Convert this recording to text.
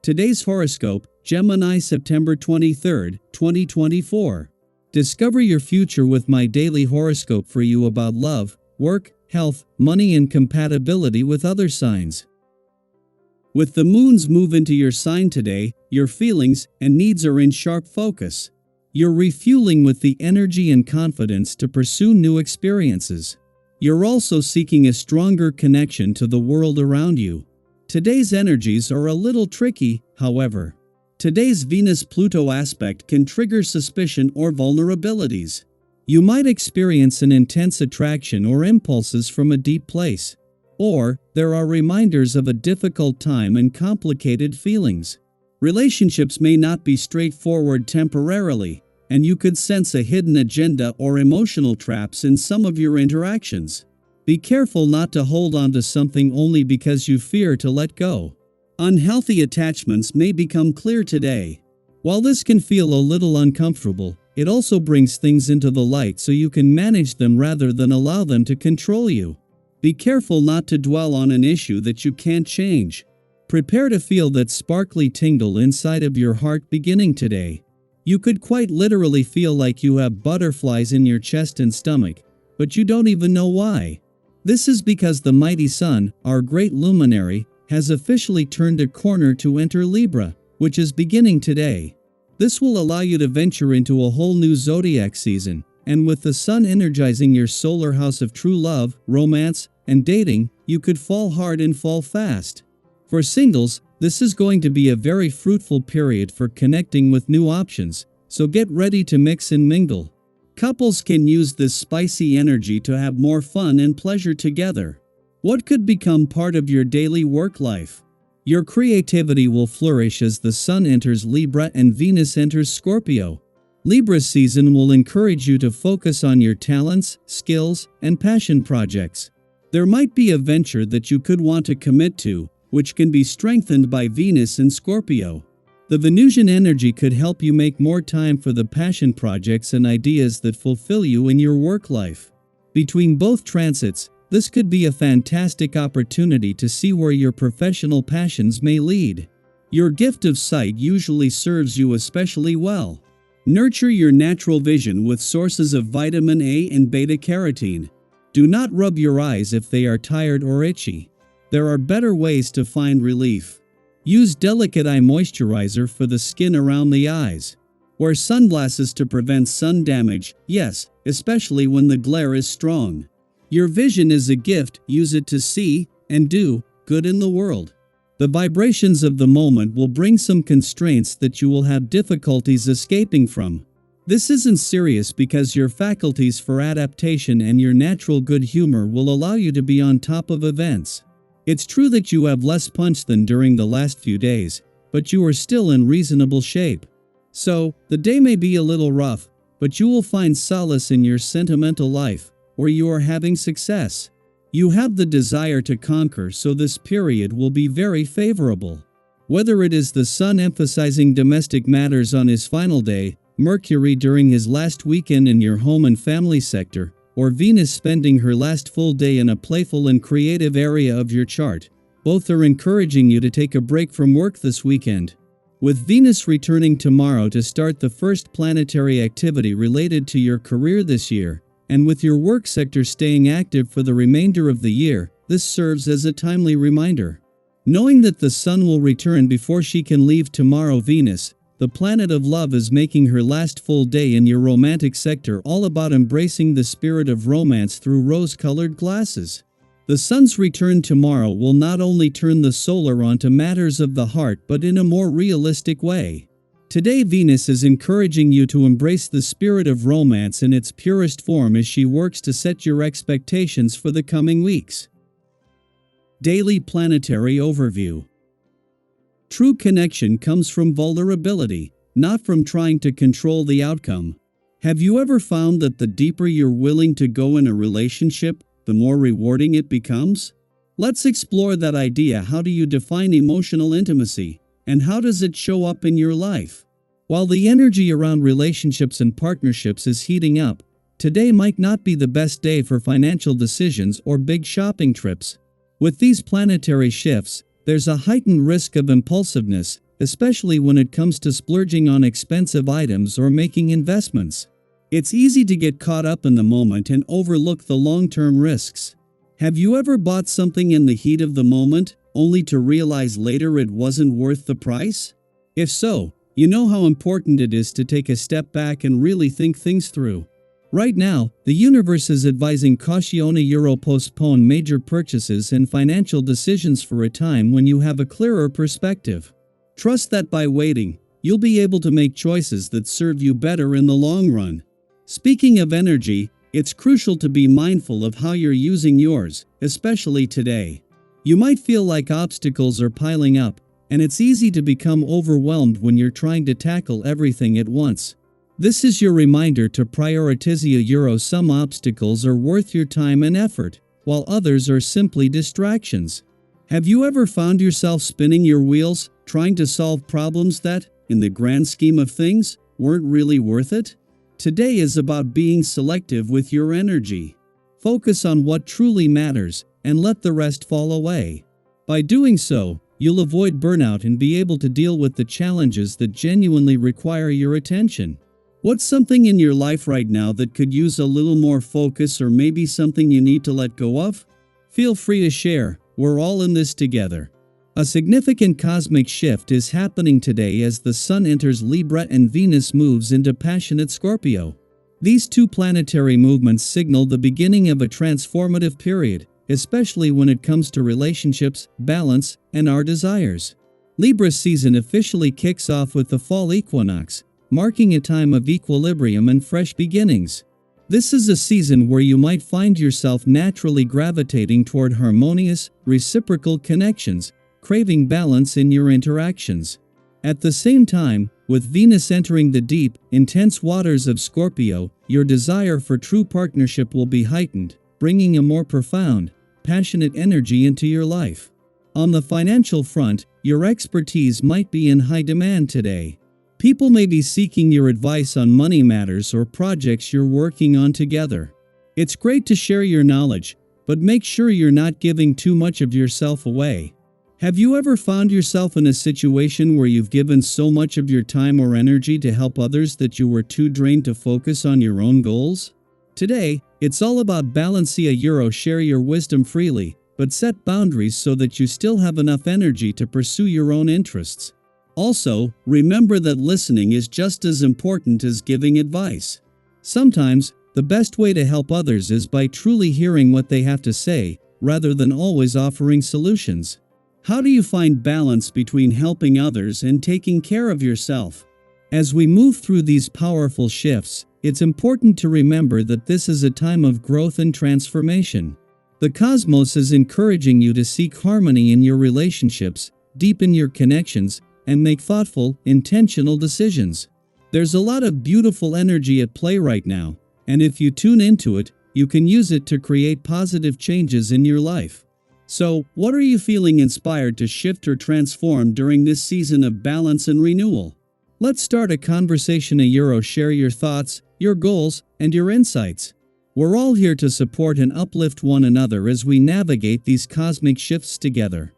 Today's horoscope, Gemini September 23, 2024. Discover your future with my daily horoscope for you about love, work, health, money and compatibility with other signs. With the moon's move into your sign today, your feelings and needs are in sharp focus. You're refueling with the energy and confidence to pursue new experiences. You're also seeking a stronger connection to the world around you. Today's energies are a little tricky, however. Today's Venus-Pluto aspect can trigger suspicion or vulnerabilities. You might experience an intense attraction or impulses from a deep place. Or, there are reminders of a difficult time and complicated feelings. Relationships may not be straightforward temporarily, and you could sense a hidden agenda or emotional traps in some of your interactions. Be careful not to hold on to something only because you fear to let go. Unhealthy attachments may become clear today. While this can feel a little uncomfortable, it also brings things into the light so you can manage them rather than allow them to control you. Be careful not to dwell on an issue that you can't change. Prepare to feel that sparkly tingle inside of your heart beginning today. You could quite literally feel like you have butterflies in your chest and stomach, but you don't even know why. This is because the mighty sun, our great luminary, has officially turned a corner to enter Libra, which is beginning today. This will allow you to venture into a whole new zodiac season, and with the sun energizing your solar house of true love, romance, and dating, you could fall hard and fall fast. For singles, this is going to be a very fruitful period for connecting with new options, so get ready to mix and mingle. Couples can use this spicy energy to have more fun and pleasure together. What could become part of your daily work life? Your creativity will flourish as the sun enters Libra and Venus enters Scorpio. Libra season will encourage you to focus on your talents, skills, and passion projects. There might be a venture that you could want to commit to, which can be strengthened by Venus in Scorpio. The Venusian energy could help you make more time for the passion projects and ideas that fulfill you in your work life. Between both transits, this could be a fantastic opportunity to see where your professional passions may lead. Your gift of sight usually serves you especially well. Nurture your natural vision with sources of vitamin A and beta-carotene. Do not rub your eyes if they are tired or itchy. There are better ways to find relief. Use delicate eye moisturizer for the skin around the eyes. Wear sunglasses to prevent sun damage, yes, especially when the glare is strong. Your vision is a gift, use it to see and do good in the world. The vibrations of the moment will bring some constraints that you will have difficulties escaping from. This isn't serious because your faculties for adaptation and your natural good humor will allow you to be on top of events. It's true that you have less punch than during the last few days, but you are still in reasonable shape. So, the day may be a little rough, but you will find solace in your sentimental life, where you are having success. You have the desire to conquer, so this period will be very favorable. Whether it is the sun emphasizing domestic matters on his final day, Mercury during his last weekend in your home and family sector, or Venus spending her last full day in a playful and creative area of your chart, both are encouraging you to take a break from work this weekend. With Venus returning tomorrow to start the first planetary activity related to your career this year, and with your work sector staying active for the remainder of the year, this serves as a timely reminder. Knowing that the sun will return before she can leave tomorrow, Venus, the planet of love, is making her last full day in your romantic sector all about embracing the spirit of romance through rose-colored glasses. The sun's return tomorrow will not only turn the solar onto matters of the heart but in a more realistic way. Today Venus is encouraging you to embrace the spirit of romance in its purest form as she works to set your expectations for the coming weeks. Daily Planetary Overview. True connection comes from vulnerability, not from trying to control the outcome. Have you ever found that the deeper you're willing to go in a relationship, the more rewarding it becomes? Let's explore that idea. How do you define emotional intimacy, and how does it show up in your life? While the energy around relationships and partnerships is heating up, today might not be the best day for financial decisions or big shopping trips. With these planetary shifts, there's a heightened risk of impulsiveness, especially when it comes to splurging on expensive items or making investments. It's easy to get caught up in the moment and overlook the long-term risks. Have you ever bought something in the heat of the moment, only to realize later it wasn't worth the price? If so, you know how important it is to take a step back and really think things through. Right now, the universe is advising caution euro postpone major purchases and financial decisions for a time when you have a clearer perspective. Trust that by waiting, you'll be able to make choices that serve you better in the long run. Speaking of energy, it's crucial to be mindful of how you're using yours, especially today. You might feel like obstacles are piling up, and it's easy to become overwhelmed when you're trying to tackle everything at once. This is your reminder to prioritize some obstacles are worth your time and effort, while others are simply distractions. Have you ever found yourself spinning your wheels, trying to solve problems that, in the grand scheme of things, weren't really worth it? Today is about being selective with your energy. Focus on what truly matters, and let the rest fall away. By doing so, you'll avoid burnout and be able to deal with the challenges that genuinely require your attention. What's something in your life right now that could use a little more focus, or maybe something you need to let go of? Feel free to share, we're all in this together. A significant cosmic shift is happening today as the Sun enters Libra and Venus moves into passionate Scorpio. These two planetary movements signal the beginning of a transformative period, especially when it comes to relationships, balance, and our desires. Libra's season officially kicks off with the fall equinox, marking a time of equilibrium and fresh beginnings. This is a season where you might find yourself naturally gravitating toward harmonious, reciprocal connections, craving balance in your interactions. At the same time, with Venus entering the deep, intense waters of Scorpio, your desire for true partnership will be heightened, bringing a more profound, passionate energy into your life. On the financial front, your expertise might be in high demand today. People may be seeking your advice on money matters or projects you're working on together. It's great to share your knowledge, but make sure you're not giving too much of yourself away. Have you ever found yourself in a situation where you've given so much of your time or energy to help others that you were too drained to focus on your own goals? Today, it's all about share your wisdom freely, but set boundaries so that you still have enough energy to pursue your own interests. Also, remember that listening is just as important as giving advice. Sometimes, the best way to help others is by truly hearing what they have to say, rather than always offering solutions. How do you find balance between helping others and taking care of yourself? As we move through these powerful shifts, it's important to remember that this is a time of growth and transformation. The cosmos is encouraging you to seek harmony in your relationships, deepen your connections, and make thoughtful, intentional decisions. There's a lot of beautiful energy at play right now, and if you tune into it, you can use it to create positive changes in your life. So, what are you feeling inspired to shift or transform during this season of balance and renewal? Let's start a conversation. Share your thoughts, your goals, and your insights. We're all here to support and uplift one another as we navigate these cosmic shifts together.